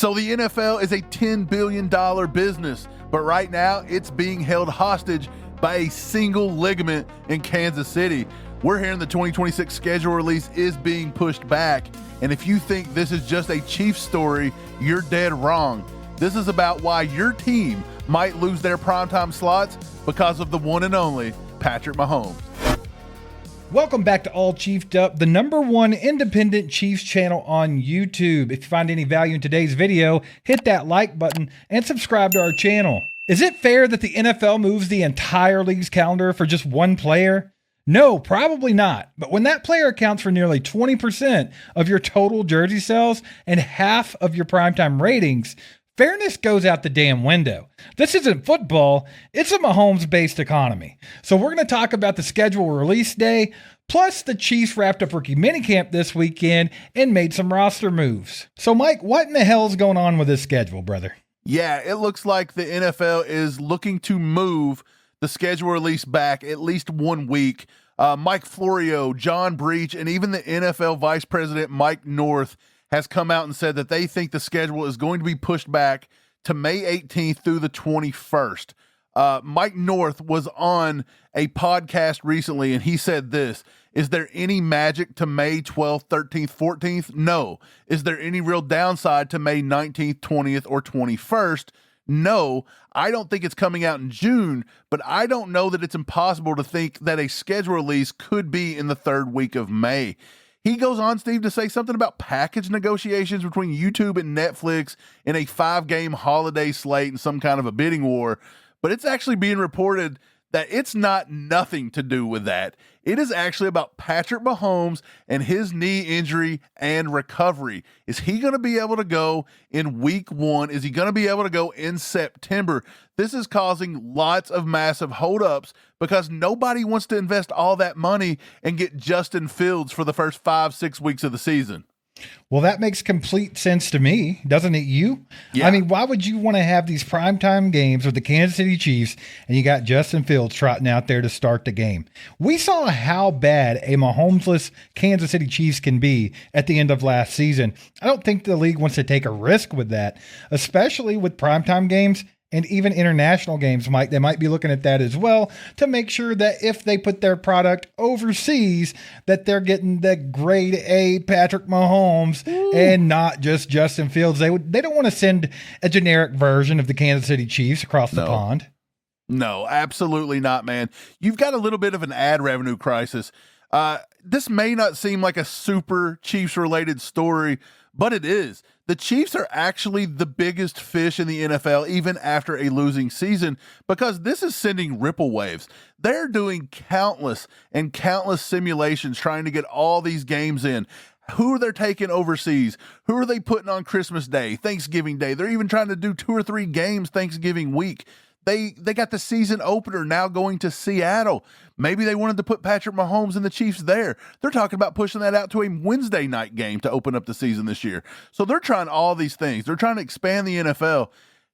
So the NFL is a $10 billion business, but right now it's being held hostage by a single ligament in Kansas City. We're hearing the 2026 schedule release is being pushed back, and if you think this is just a Chiefs story, you're dead wrong. This is about why your team might lose their primetime slots because of the one and only Patrick Mahomes. Welcome back to All Chiefed Up, the #1 independent Chiefs channel on YouTube. If you find any value in today's video, hit that like button and subscribe to our channel. Is it fair that the NFL moves the entire league's calendar for just one player? No, probably not. But when that player accounts for nearly 20% of your total jersey sales and half of your primetime ratings, fairness goes out the damn window. This isn't football, it's a Mahomes-based economy. So we're going to talk about the schedule release day, plus the Chiefs wrapped up rookie minicamp this weekend and made some roster moves. So Mike, what in the hell is going on with this schedule, brother? Yeah, it looks like the NFL is looking to move the schedule release back at least 1 week. Mike Florio, John Breach, and even the NFL Vice President Mike North has come out and said that they think the schedule is going to be pushed back to May 18th through the 21st. Mike North was on a podcast recently, and he said this: is there any magic to May 12th, 13th, 14th? No. Is there any real downside to May 19th, 20th, or 21st? No. I don't think it's coming out in June, but I don't know that it's impossible to think that a schedule release could be in the third week of May. He goes on, Steve, to say something about package negotiations between YouTube and Netflix in a 5-game holiday slate and some kind of a bidding war. But it's actually being reported that it's not nothing to do with that. It is actually about Patrick Mahomes and his knee injury and recovery. Is he going to be able to go in week 1? Is he going to be able to go in September? This is causing lots of massive holdups because nobody wants to invest all that money and get Justin Fields for the first 5-6 weeks of the season. Well, that makes complete sense to me, doesn't it you? Yeah. I mean, why would you want to have these primetime games with the Kansas City Chiefs and you got Justin Fields trotting out there to start the game? We saw how bad a Mahomesless Kansas City Chiefs can be at the end of last season. I don't think the league wants to take a risk with that, especially with primetime games. And even international games, Mike, they might be looking at that as well to make sure that if they put their product overseas, that they're getting the grade A Patrick Mahomes and not just Justin Fields. They don't want to send a generic version of the Kansas City Chiefs across the pond. No, absolutely not, man. You've got a little bit of an ad revenue crisis. This may not seem like a super Chiefs-related story, but it is. The Chiefs are actually the biggest fish in the NFL, even after a losing season, because this is sending ripple waves. They're doing countless and countless simulations trying to get all these games in. Who are they taking overseas? Who are they putting on Christmas Day, Thanksgiving Day? They're even trying to do 2 or 3 games Thanksgiving week. They got the season opener now going to Seattle. Maybe they wanted to put Patrick Mahomes and the Chiefs there. They're talking about pushing that out to a Wednesday night game to open up the season this year. So they're trying all these things. They're trying to expand the NFL.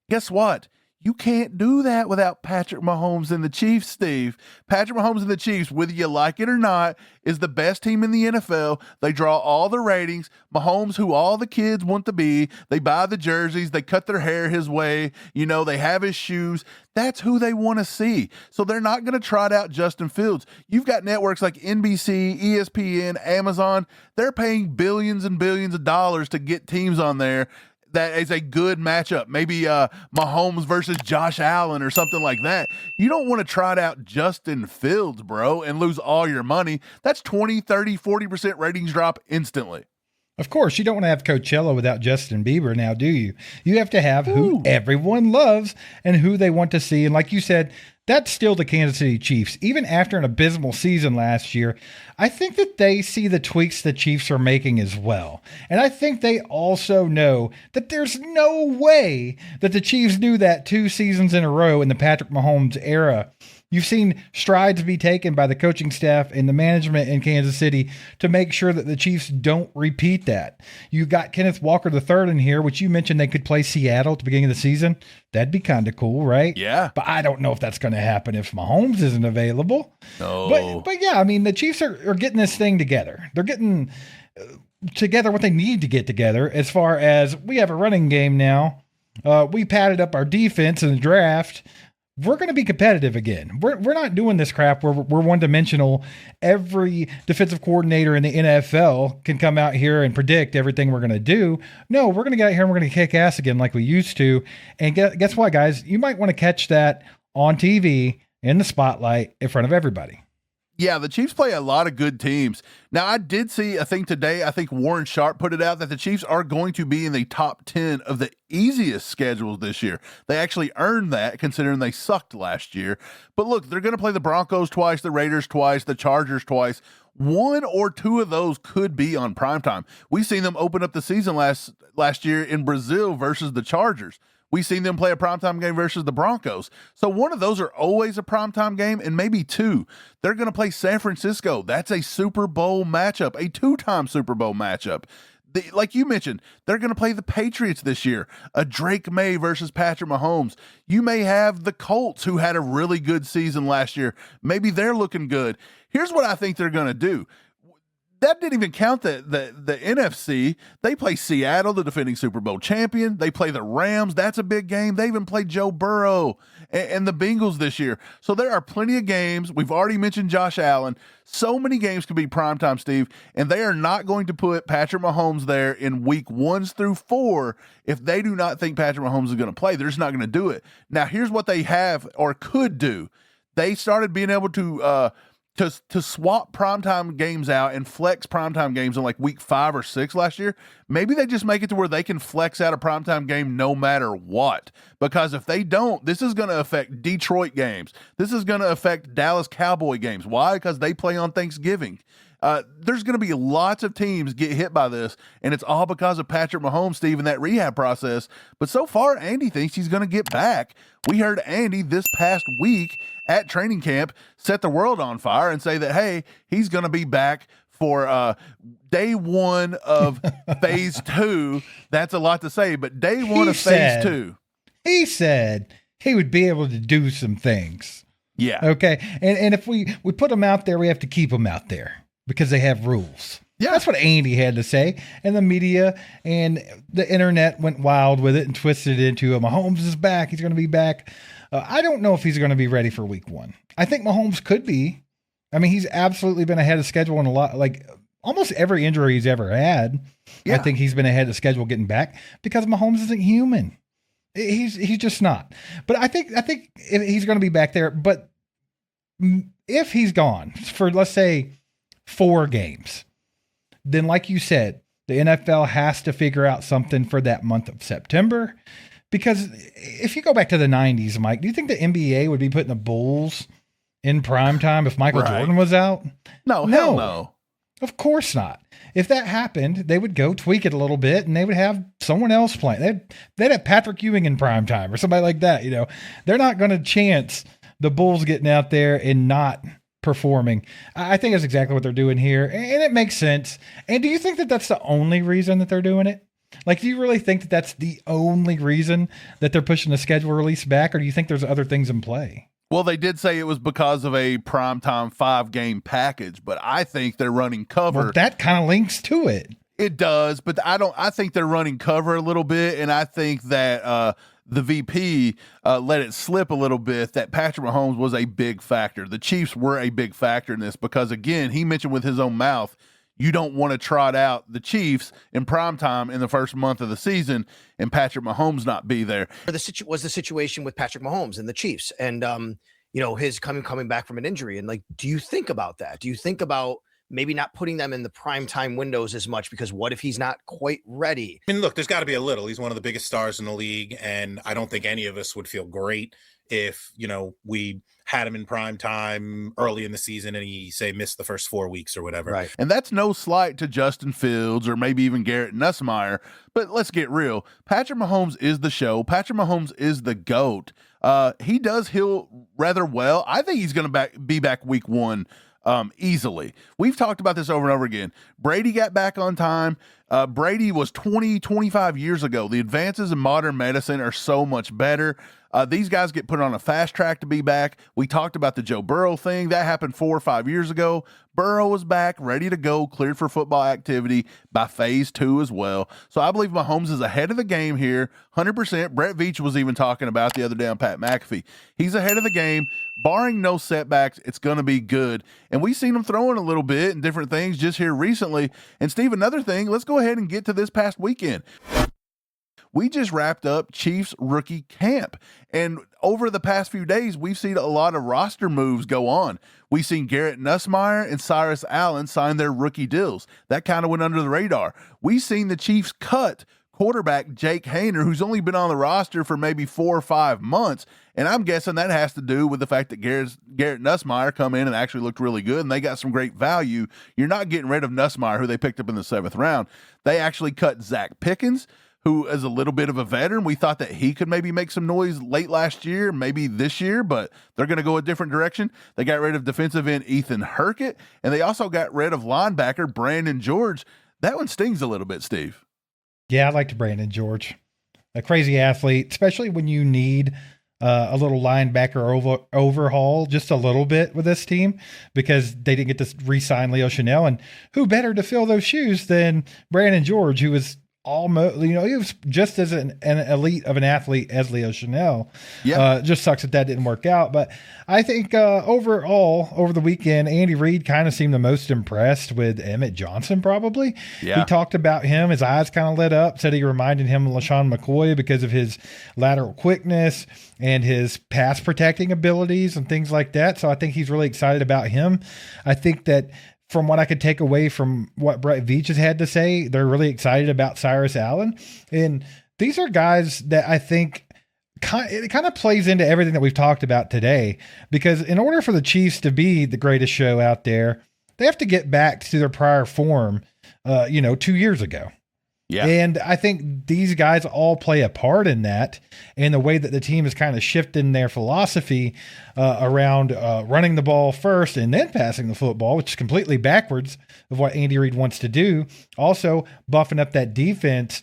Guess what? You can't do that without Patrick Mahomes and the Chiefs, Steve. Patrick Mahomes and the Chiefs, whether you like it or not, is the best team in the NFL. They draw all the ratings. Mahomes, who all the kids want to be. They buy the jerseys. They cut their hair his way. You know, they have his shoes. That's who they want to see. So they're not going to trot out Justin Fields. You've got networks like NBC, ESPN, Amazon. They're paying billions and billions of dollars to get teams on there. That is a good matchup. Maybe Mahomes versus Josh Allen or something like that. You don't want to trot out Justin Fields, bro, and lose all your money. That's 20, 30, 40% ratings drop instantly. Of course, you don't want to have Coachella without Justin Bieber now, do you? You have to have who everyone loves and who they want to see. And like you said, that's still the Kansas City Chiefs. Even after an abysmal season last year, I think that they see the tweaks the Chiefs are making as well. And I think they also know that there's no way that the Chiefs do that 2 seasons in a row in the Patrick Mahomes era. You've seen strides be taken by the coaching staff and the management in Kansas City to make sure that the Chiefs don't repeat that. You've got Kenneth Walker III in here, which you mentioned they could play Seattle at the beginning of the season. That'd be kind of cool, right? Yeah. But I don't know if that's going to happen if Mahomes isn't available. No. But yeah, I mean, the Chiefs are getting this thing together. They're getting together what they need to get together as far as we have a running game now. We padded up our defense in the draft. We're going to be competitive again. We're not doing this crap where we're one-dimensional. Every defensive coordinator in the NFL can come out here and predict everything we're going to do. No, we're going to get out here and we're going to kick ass again like we used to. And guess what, guys? You might want to catch that on TV in the spotlight in front of everybody. Yeah, the Chiefs play a lot of good teams. Now, I did see a thing today. I think Warren Sharp put it out that the Chiefs are going to be in the top 10 of the easiest schedules this year. They actually earned that considering they sucked last year. But look, they're going to play the Broncos twice, the Raiders twice, the Chargers twice. One or two of those could be on primetime. We've seen them open up the season last year in Brazil versus the Chargers. We've seen them play a primetime game versus the Broncos. So one of those are always a primetime game, and maybe two. They're going to play San Francisco. That's a Super Bowl matchup, a two-time Super Bowl matchup. Like you mentioned, they're going to play the Patriots this year, a Drake May versus Patrick Mahomes. You may have the Colts, who had a really good season last year. Maybe they're looking good. Here's what I think they're going to do. That didn't even count the NFC. They play Seattle, the defending Super Bowl champion. They play the Rams. That's a big game. They even played Joe Burrow and the Bengals this year. So there are plenty of games. We've already mentioned Josh Allen. So many games could be primetime, Steve, and they are not going to put Patrick Mahomes there in week 1 through 4 if they do not think Patrick Mahomes is going to play. They're just not going to do it. Now, here's what they have or could do. They started being able to swap primetime games out and flex primetime games in like week 5 or 6 last year. Maybe they just make it to where they can flex out a primetime game no matter what. Because if they don't, this is going to affect Detroit games. This is going to affect Dallas Cowboy games. Why? Because they play on Thanksgiving. There's going to be lots of teams get hit by this, and it's all because of Patrick Mahomes, Steve, in that rehab process. But so far, Andy thinks he's going to get back. We heard Andy this past week at training camp set the world on fire and say that, hey, he's going to be back for day 1 of phase 2. That's a lot to say, but day 1 of phase 2. He said he would be able to do some things. Yeah. Okay. And if we put them out there, we have to keep them out there because they have rules. Yeah. That's what Andy had to say. And the media and the internet went wild with it and twisted it into Mahomes is back. He's going to be back. I don't know if he's going to be ready for week 1. I think Mahomes could be. I mean, he's absolutely been ahead of schedule in a lot, like almost every injury he's ever had. Yeah. I think he's been ahead of schedule getting back because Mahomes isn't human. He's just not. But I think he's going to be back there. But if he's gone for, let's say, 4 games, then like you said, the NFL has to figure out something for that month of September. Because if you go back to the 90s, Mike, do you think the NBA would be putting the Bulls in prime time if Michael Jordan was out? No, hell no. Of course not. If that happened, they would go tweak it a little bit and they would have someone else playing. They'd have Patrick Ewing in prime time or somebody like that. You know, they're not going to chance the Bulls getting out there and not performing. I think that's exactly what they're doing here. And it makes sense. And do you think that that's the only reason that they're doing it? Like, do you really think that that's the only reason that they're pushing the schedule release back? Or do you think there's other things in play? Well, they did say it was because of a primetime 5-game package, but I think they're running cover. Well, that kind of links to it. It does, but I think they're running cover a little bit, and I think that the VP let it slip a little bit that Patrick Mahomes was a big factor. The Chiefs were a big factor in this because, again, he mentioned with his own mouth, you don't want to trot out the Chiefs in primetime in the first month of the season and Patrick Mahomes not be there. Was the situation with Patrick Mahomes and the Chiefs and, his coming back from an injury. And like, do you think about that? Do you think about maybe not putting them in the primetime windows as much because what if he's not quite ready? I mean, look, there's got to be a little. He's one of the biggest stars in the league. And I don't think any of us would feel great if, we had him in prime time early in the season and he missed the first 4 weeks or whatever. Right. And that's no slight to Justin Fields or maybe even Garrett Nussmeier, but let's get real. Patrick Mahomes is the show. Patrick Mahomes is the GOAT. He does heal rather well. I think he's going to be back week 1 easily. We've talked about this over and over again. Brady got back on time. Brady was 25 years ago. The advances in modern medicine are so much better. These guys get put on a fast track to be back. We talked about the Joe Burrow thing. That happened 4 or 5 years ago. Burrow was back, ready to go, cleared for football activity by phase 2 as well. So I believe Mahomes is ahead of the game here, 100%. Brett Veach was even talking about the other day on Pat McAfee. He's ahead of the game. Barring no setbacks, it's going to be good. And we've seen him throwing a little bit and different things just here recently. And Steve, another thing, let's go ahead and get to this past weekend. We just wrapped up Chiefs rookie camp. And over the past few days, we've seen a lot of roster moves go on. We've seen Garrett Nussmeier and Cyrus Allen sign their rookie deals. That kind of went under the radar. We've seen the Chiefs cut quarterback Jake Hayner, who's only been on the roster for maybe 4 or 5 months. And I'm guessing that has to do with the fact that Garrett Nussmeier come in and actually looked really good, and they got some great value. You're not getting rid of Nussmeier, who they picked up in the 7th round. They actually cut Zach Pickens, who is a little bit of a veteran. We thought that he could maybe make some noise late last year, maybe this year, but they're going to go a different direction. They got rid of defensive end Ethan Hurkett, and they also got rid of linebacker Brandon George. That one stings a little bit, Steve. Yeah, I liked Brandon George. A crazy athlete, especially when you need a little linebacker overhaul just a little bit with this team, because they didn't get to re-sign Leo Chanel. And who better to fill those shoes than Brandon George, who was almost, he was just as an elite of an athlete as Leo Chanel. Yeah. Just sucks that didn't work out. But I think overall, over the weekend, Andy Reid kind of seemed the most impressed with Emmett Johnson, probably. Yeah. He talked about him. His eyes kind of lit up, said he reminded him of LaShawn McCoy because of his lateral quickness and his pass protecting abilities and things like that. So I think he's really excited about him. I think that from what I could take away from what Brett Veach has had to say, they're really excited about Cyrus Allen. And these are guys that I think it kind of plays into everything that we've talked about today, because in order for the Chiefs to be the greatest show out there, they have to get back to their prior form, 2 years ago. Yeah. And I think these guys all play a part in that, and the way that the team is kind of shifting their philosophy around running the ball first and then passing the football, which is completely backwards of what Andy Reid wants to do. Also buffing up that defense.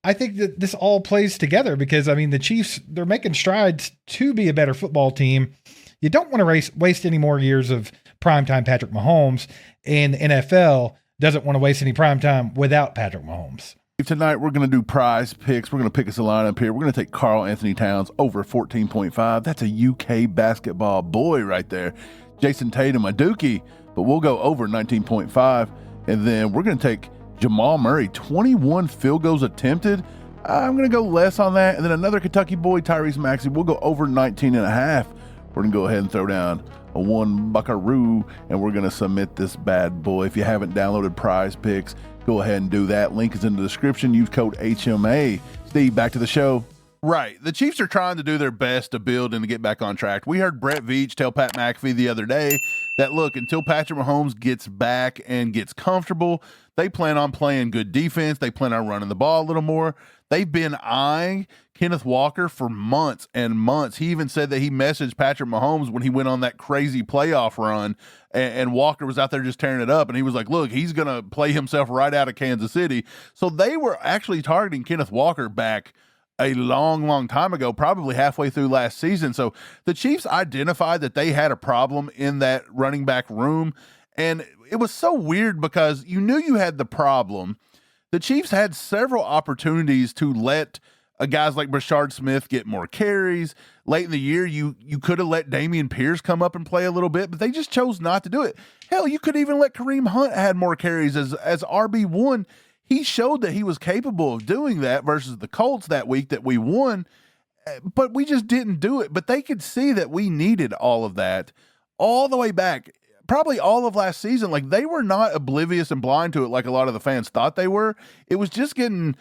I think that this all plays together because, the Chiefs, they're making strides to be a better football team. You don't want to waste any more years of primetime Patrick Mahomes, and the NFL doesn't want to waste any primetime without Patrick Mahomes. Tonight, we're going to do prize picks. We're going to pick us a lineup here. We're going to take Karl Anthony Towns over 14.5. That's a UK basketball boy right there. Jason Tatum, a dookie, but we'll go over 19.5. And then we're going to take Jamal Murray, 21 field goals attempted. I'm going to go less on that. And then another Kentucky boy, Tyrese Maxey, we'll go over 19.5. We're going to go ahead and throw down a one buckaroo, and we're going to submit this bad boy. If you haven't downloaded prize picks, go ahead and do that. Link is in the description. Use code HMA. Steve, back to the show. Right. The Chiefs are trying to do their best to build and to get back on track. We heard Brett Veach tell Pat McAfee the other day that, look, until Patrick Mahomes gets back and gets comfortable, they plan on playing good defense. They plan on running the ball a little more. They've been eyeing Kenneth Walker for months and months. He even said that he messaged Patrick Mahomes when he went on that crazy playoff run, and Walker was out there just tearing it up, and he was like, look, he's going to play himself right out of Kansas City. So they were actually targeting Kenneth Walker back a long, long time ago, probably halfway through last season. So the Chiefs identified that they had a problem in that running back room, and it was so weird because you knew you had the problem. The Chiefs had several opportunities to let guys like Brashard Smith get more carries. Late in the year, you could have let Dameon Pierce come up and play a little bit, but they just chose not to do it. Hell, you could even let Kareem Hunt had more carries as RB1. He showed that he was capable of doing that versus the Colts that week that we won, but we just didn't do it. But they could see that we needed all of that all the way back, probably all of last season. Like, they were not oblivious and blind to it like a lot of the fans thought they were. It was just getting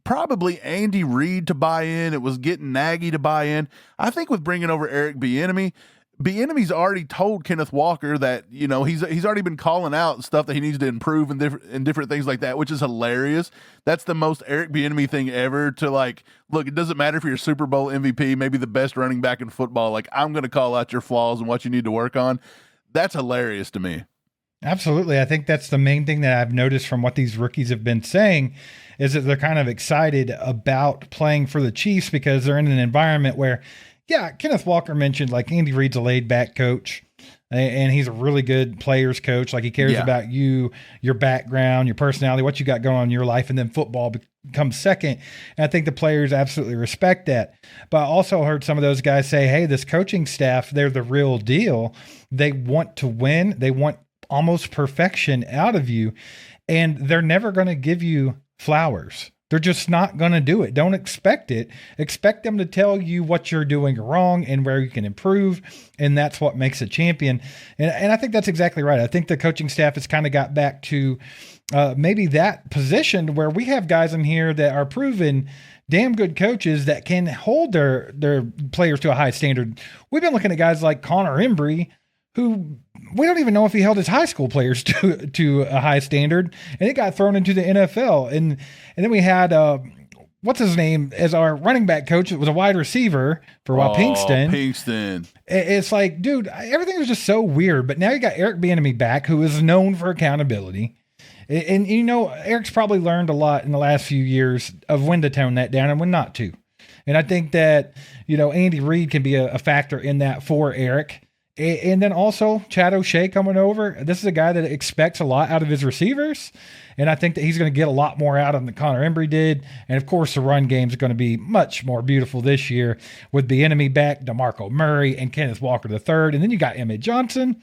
probably Andy Reid to buy in. It was getting Nagy to buy in. I think with bringing over Eric Bieniemy's already told Kenneth Walker that, he's already been calling out stuff that he needs to improve and different things like that, which is hilarious. That's the most Eric Bieniemy thing ever, to look, it doesn't matter if you're a Super Bowl MVP, maybe the best running back in football. I'm going to call out your flaws and what you need to work on. That's hilarious to me. Absolutely. I think that's the main thing that I've noticed from what these rookies have been saying is that they're kind of excited about playing for the Chiefs because they're in an environment where, yeah, Kenneth Walker mentioned like Andy Reid's a laid back coach and he's a really good players coach. Like he cares about you, your background, your personality, what you got going on in your life. And then football becomes second. And I think the players absolutely respect that. But I also heard some of those guys say, hey, this coaching staff, they're the real deal. They want to win. They want almost perfection out of you. And they're never going to give you flowers. They're just not going to do it. Don't expect it. Expect them to tell you what you're doing wrong and where you can improve. And that's what makes a champion. And I think that's exactly right. I think the coaching staff has kind of got back to maybe that position where we have guys in here that are proven damn good coaches that can hold their players to a high standard. We've been looking at guys like Connor Embry, who we don't even know if he held his high school players to a high standard, and it got thrown into the NFL. And then we had what's his name as our running back coach. It was a wide receiver for Pinkston. It's like, dude, everything was just so weird. But now you got Eric Bieniemy back, who is known for accountability. And you know, Eric's probably learned a lot in the last few years of when to tone that down and when not to. And I think that, you know, Andy Reid can be a factor in that for Eric. And then also Chad O'Shea coming over. This is a guy that expects a lot out of his receivers. And I think that he's going to get a lot more out of him than Connor Embry did. And of course, the run game is going to be much more beautiful this year with the enemy back, DeMarco Murray and Kenneth Walker III. And then you got Emmett Johnson.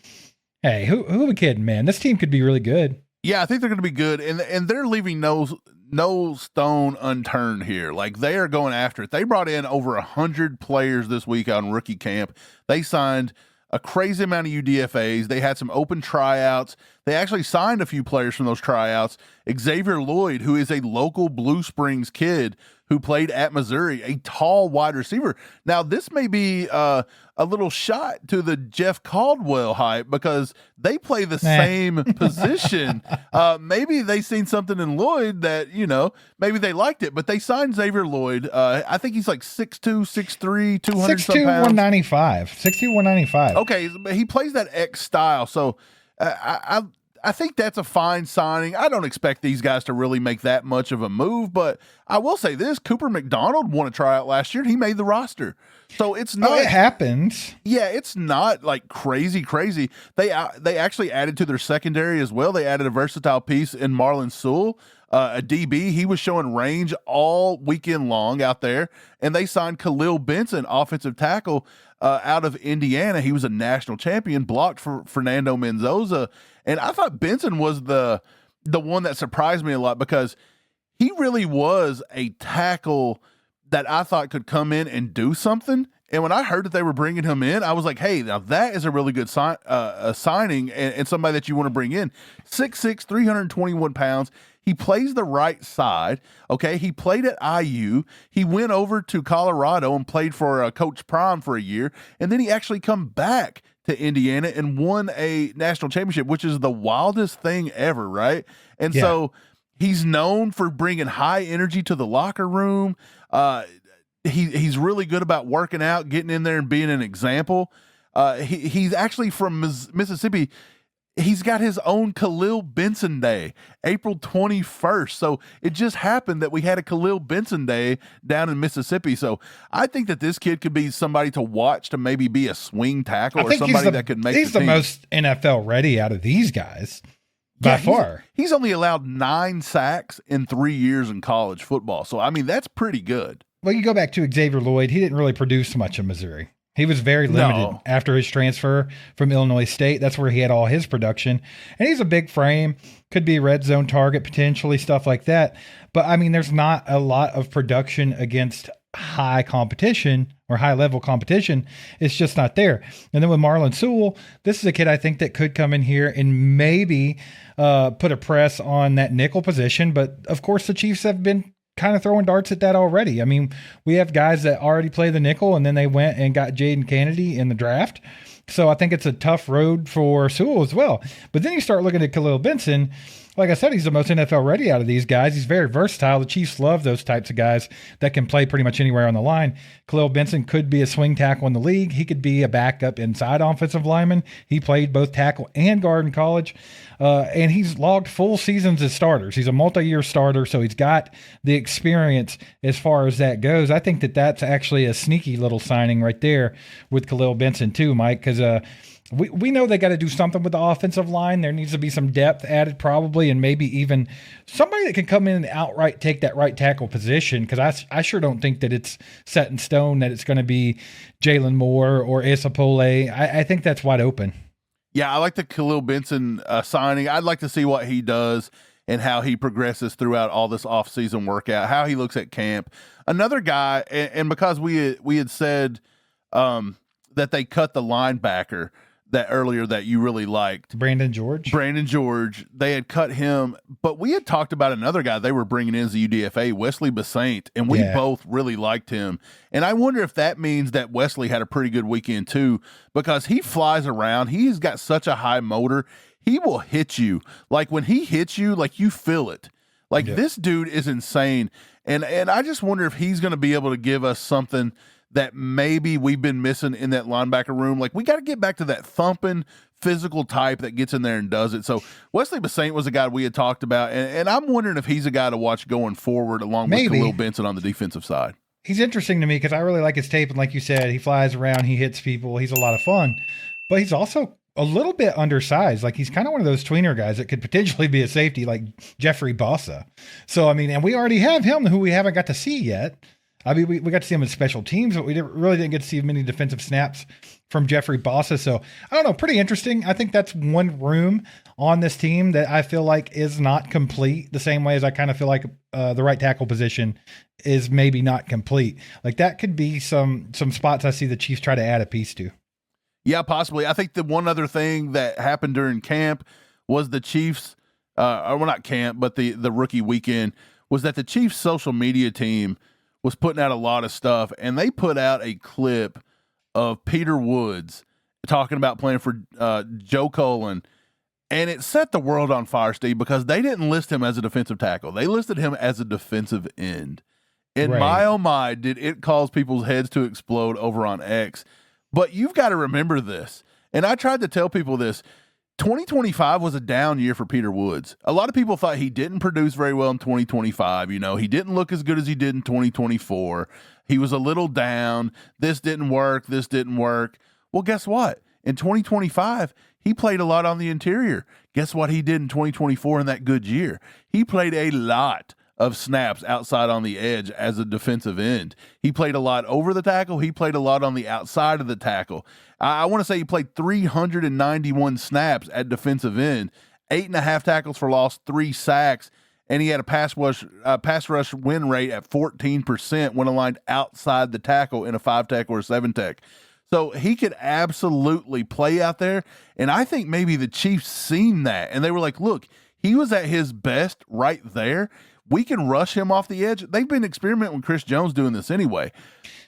Hey, who are we kidding, man? This team could be really good. Yeah, I think they're going to be good. And they're leaving no stone unturned here. Like they are going after it. They brought in over 100 players this week on rookie camp. They signed a crazy amount of UDFAs. They had some open tryouts. They actually signed a few players from those tryouts. Xavier Lloyd, who is a local Blue Springs kid who played at Missouri, a tall wide receiver. Now, this may be a little shot to the Jeff Caldwell hype because they play the same position. Maybe they seen something in Lloyd that, you know, maybe they liked it, but they signed Xavier Lloyd. I think he's like 6'2", 6'3", 200 some 6'2", pounds. 195. 6'2", 195. Okay, he plays that X style, so I think that's a fine signing. I don't expect these guys to really make that much of a move, but I will say this: Cooper McDonald won a tryout last year, and he made the roster. So it's not. It happens. Yeah, it's not like crazy. They actually added to their secondary as well. They added a versatile piece in Marlon Sewell, a DB. He was showing range all weekend long out there, and they signed Khalil Benson, offensive tackle, out of Indiana. He was a national champion, blocked for Fernando Mendoza. And I thought Benson was the one that surprised me a lot because he really was a tackle that I thought could come in and do something. And when I heard that they were bringing him in, I was like, hey, now that is a really good signing and somebody that you want to bring in. 6'6", 321 pounds. He plays the right side. Okay, he played at IU. He went over to Colorado and played for Coach Prime for a year. And then he actually come back to Indiana and won a national championship, which is the wildest thing ever, right? And so he's known for bringing high energy to the locker room. He's really good about working out, getting in there and being an example. He's actually from Mississippi. He's got his own Khalil Benson Day, April 21st. So it just happened that we had a Khalil Benson Day down in Mississippi. So I think that this kid could be somebody to watch to maybe be a swing tackle or somebody that could make he's the team. Most NFL ready out of these guys by far. He's only allowed 9 sacks in 3 years in college football. So, I mean, that's pretty good. Well, you go back to Xavier Lloyd. He didn't really produce much in Missouri. He was very limited after his transfer from Illinois State. That's where he had all his production. And he's a big frame, could be a red zone target potentially, stuff like that. But, I mean, there's not a lot of production against high competition or high-level competition. It's just not there. And then with Marlon Sewell, this is a kid I think that could come in here and maybe put a press on that nickel position. But, of course, the Chiefs have been kind of throwing darts at that already. I mean, we have guys that already play the nickel, and then they went and got Jaden Kennedy in the draft. So I think it's a tough road for Sewell as well. But then you start looking at Khalil Benson, Like I said, he's the most NFL ready out of these guys. He's very versatile. The Chiefs love those types of guys that can play pretty much anywhere on the line. Khalil Benson could be a swing tackle in the league. He could be a backup inside offensive lineman. He played both tackle and guard in college. And he's logged full seasons as starters. He's a multi-year starter, so he's got the experience as far as that goes. I think that that's actually a sneaky little signing right there with Khalil Benson too, Mike, because we know they got to do something with the offensive line. There needs to be some depth added probably, and maybe even somebody that can come in and outright take that right tackle position, because I sure don't think that it's set in stone that it's going to be Jalen Moore or Isapole. I think that's wide open. Yeah, I like the Khalil Benson signing. I'd like to see what he does and how he progresses throughout all this offseason workout, how he looks at camp. Another guy, and because we had said that they cut the linebacker that earlier that you really liked. Brandon George, they had cut him, but we had talked about another guy they were bringing in as the UDFA, Wesley Basaint, and we both really liked him. And I wonder if that means that Wesley had a pretty good weekend too, because he flies around. He's got such a high motor. He will hit you. Like when he hits you, like you feel it. Like this dude is insane. And I just wonder if he's going to be able to give us something that maybe we've been missing in that linebacker room. Like we got to get back to that thumping physical type that gets in there and does it. So Wesley Basaint was a guy we had talked about, and I'm wondering if he's a guy to watch going forward along with Khalil Benson on the defensive side. He's interesting to me because I really like his tape, and like you said, he flies around, he hits people, he's a lot of fun, but he's also a little bit undersized. Like he's kind of one of those tweener guys that could potentially be a safety, like Jeffrey Bossa. So I mean, and we already have him who we haven't got to see yet. I mean, we got to see him in special teams, but we really didn't get to see many defensive snaps from Jeffrey Bossa. So I don't know, pretty interesting. I think that's one room on this team that I feel like is not complete, the same way as I kind of feel like the right tackle position is maybe not complete. Like that could be some spots I see the Chiefs try to add a piece to. Yeah, possibly. I think the one other thing that happened during camp was the Chiefs, or well, not camp, but the rookie weekend, was that the Chiefs social media team was putting out a lot of stuff, and they put out a clip of Peter Woods talking about playing for Joe Cullen, and it set the world on fire, Steve, because they didn't list him as a defensive tackle. They listed him as a defensive end. And my, oh my, did it cause people's heads to explode over on X. But you've got to remember this, and I tried to tell people this. 2025 was a down year for Peter Woods. A lot of people thought he didn't produce very well in 2025. You know, he didn't look as good as he did in 2024. He was a little down. This didn't work. Well, guess what? In 2025, he played a lot on the interior. Guess what he did in 2024 in that good year? He played a lot of snaps outside on the edge as a defensive end. He played a lot over the tackle. He played a lot on the outside of the tackle. I want to say he played 391 snaps at defensive end, 8.5 tackles for loss, 3 sacks, and he had a pass rush win rate at 14% when aligned outside the tackle in a 5-tech or a 7-tech. So he could absolutely play out there, and I think maybe the Chiefs seen that, and they were like, look, he was at his best right there. We can rush him off the edge. They've been experimenting with Chris Jones doing this anyway.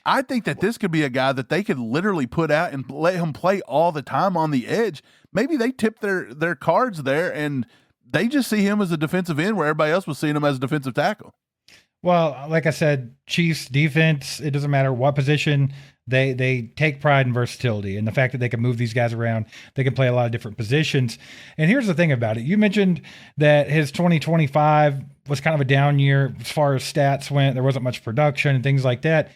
I think that this could be a guy that they could literally put out and let him play all the time on the edge. Maybe they tip their cards there and they just see him as a defensive end where everybody else was seeing him as a defensive tackle. Well, like I said, Chiefs defense, it doesn't matter what position, they take pride in versatility and the fact that they can move these guys around. They can play a lot of different positions. And here's the thing about it. You mentioned that his 2025 was kind of a down year as far as stats went. There wasn't much production and things like that.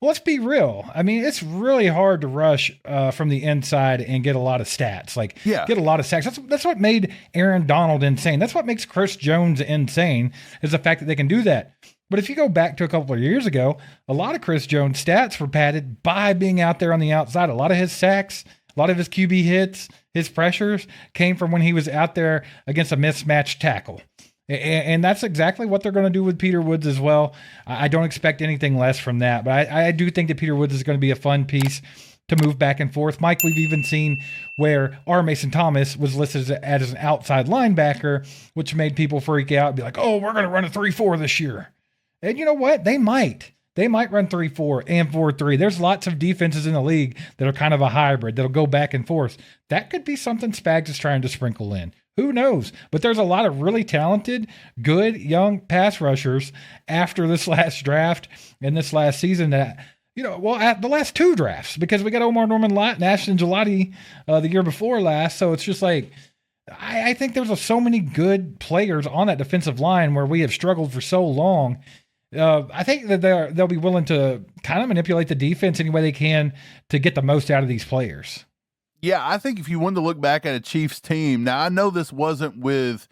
Well, let's be real. I mean, it's really hard to rush from the inside and get a lot of stats. Get a lot of sacks. That's what made Aaron Donald insane. That's what makes Chris Jones insane, is the fact that they can do that. But if you go back to a couple of years ago, a lot of Chris Jones' stats were padded by being out there on the outside. A lot of his sacks, a lot of his QB hits, his pressures came from when he was out there against a mismatched tackle. And that's exactly what they're going to do with Peter Woods as well. I don't expect anything less from that. But I do think that Peter Woods is going to be a fun piece to move back and forth. Mike, we've even seen where R. Mason Thomas was listed as an outside linebacker, which made people freak out and be like, oh, we're going to run a 3-4 this year. And you know what? They might. They might run 3-4 and 4-3. There's lots of defenses in the league that are kind of a hybrid that'll go back and forth. That could be something Spags is trying to sprinkle in. Who knows? But there's a lot of really talented, good young pass rushers after this last draft and this last season that, at the last 2 drafts, because we got Omar Norman Lott and Ashton Gillotte the year before last. So it's just like, I think there's so many good players on that defensive line where we have struggled for so long. I think that they'll be willing to kind of manipulate the defense any way they can to get the most out of these players. Yeah, I think if you wanted to look back at a Chiefs team, now I know this wasn't with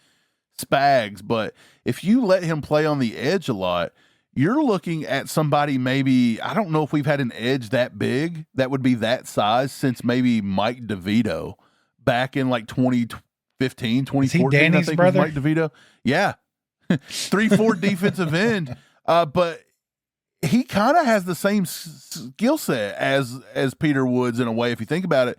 Spags, but if you let him play on the edge a lot, you're looking at somebody maybe, I don't know if we've had an edge that big that would be that size since maybe Mike DeVito back in like 2015, 2014. Is he Danny's I think brother? Was Mike DeVito. Yeah. 3-4 defensive end. But he kind of has the same skill set as Peter Woods in a way, if you think about it.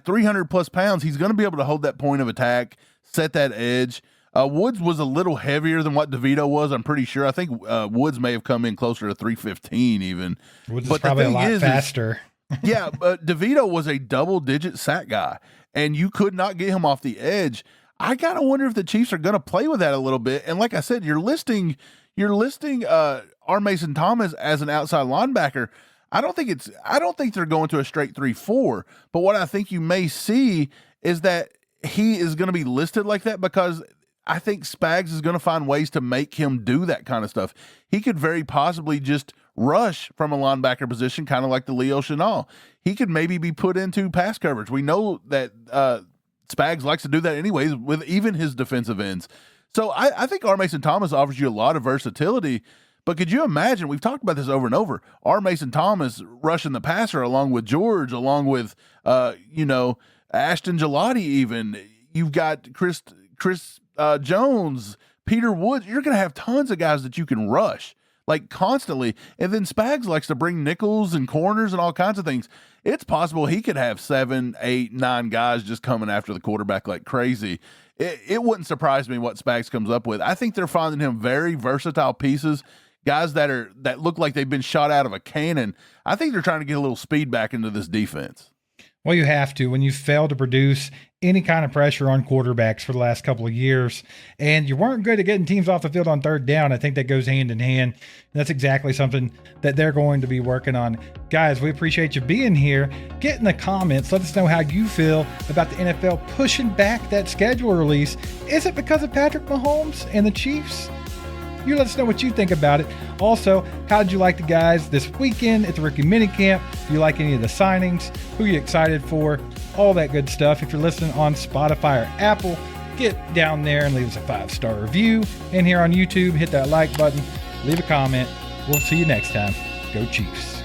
300 plus pounds, he's going to be able to hold that point of attack, set that edge. Woods was a little heavier than what DeVito was, I'm pretty sure. I think Woods may have come in closer to 315 even. Woods is probably a lot faster. Yeah, but DeVito was a double-digit sack guy, and you could not get him off the edge. I kind of wonder if the Chiefs are going to play with that a little bit. And like I said, you're listing R. Mason Thomas as an outside linebacker. I don't think they're going to a straight 3-4, but what I think you may see is that he is going to be listed like that because I think Spags is going to find ways to make him do that kind of stuff. He could very possibly just rush from a linebacker position, kind of like the Leo Chenal. He could maybe be put into pass coverage. We know that Spags likes to do that anyways with even his defensive ends. So I think R. Mason Thomas offers you a lot of versatility. But could you imagine, we've talked about this over and over, R. Mason Thomas rushing the passer along with George, along with, Ashton Gillotte even. You've got Chris Jones, Peter Woods. You're going to have tons of guys that you can rush, like constantly. And then Spags likes to bring nickels and corners and all kinds of things. It's possible he could have 7, 8, 9 guys just coming after the quarterback like crazy. It wouldn't surprise me what Spags comes up with. I think they're finding him very versatile pieces. Guys that look like they've been shot out of a cannon. I think they're trying to get a little speed back into this defense. Well, you have to when you fail to produce any kind of pressure on quarterbacks for the last couple of years, and you weren't good at getting teams off the field on third down. I think that goes hand in hand. And that's exactly something that they're going to be working on. Guys, we appreciate you being here. Get in the comments. Let us know how you feel about the NFL pushing back that schedule release. Is it because of Patrick Mahomes and the Chiefs? You let us know what you think about it. Also, how did you like the guys this weekend at the rookie minicamp? Do you like any of the signings? Who are you excited for? All that good stuff. If you're listening on Spotify or Apple, get down there and leave us a 5-star review. And here on YouTube, hit that like button, leave a comment. We'll see you next time. Go Chiefs.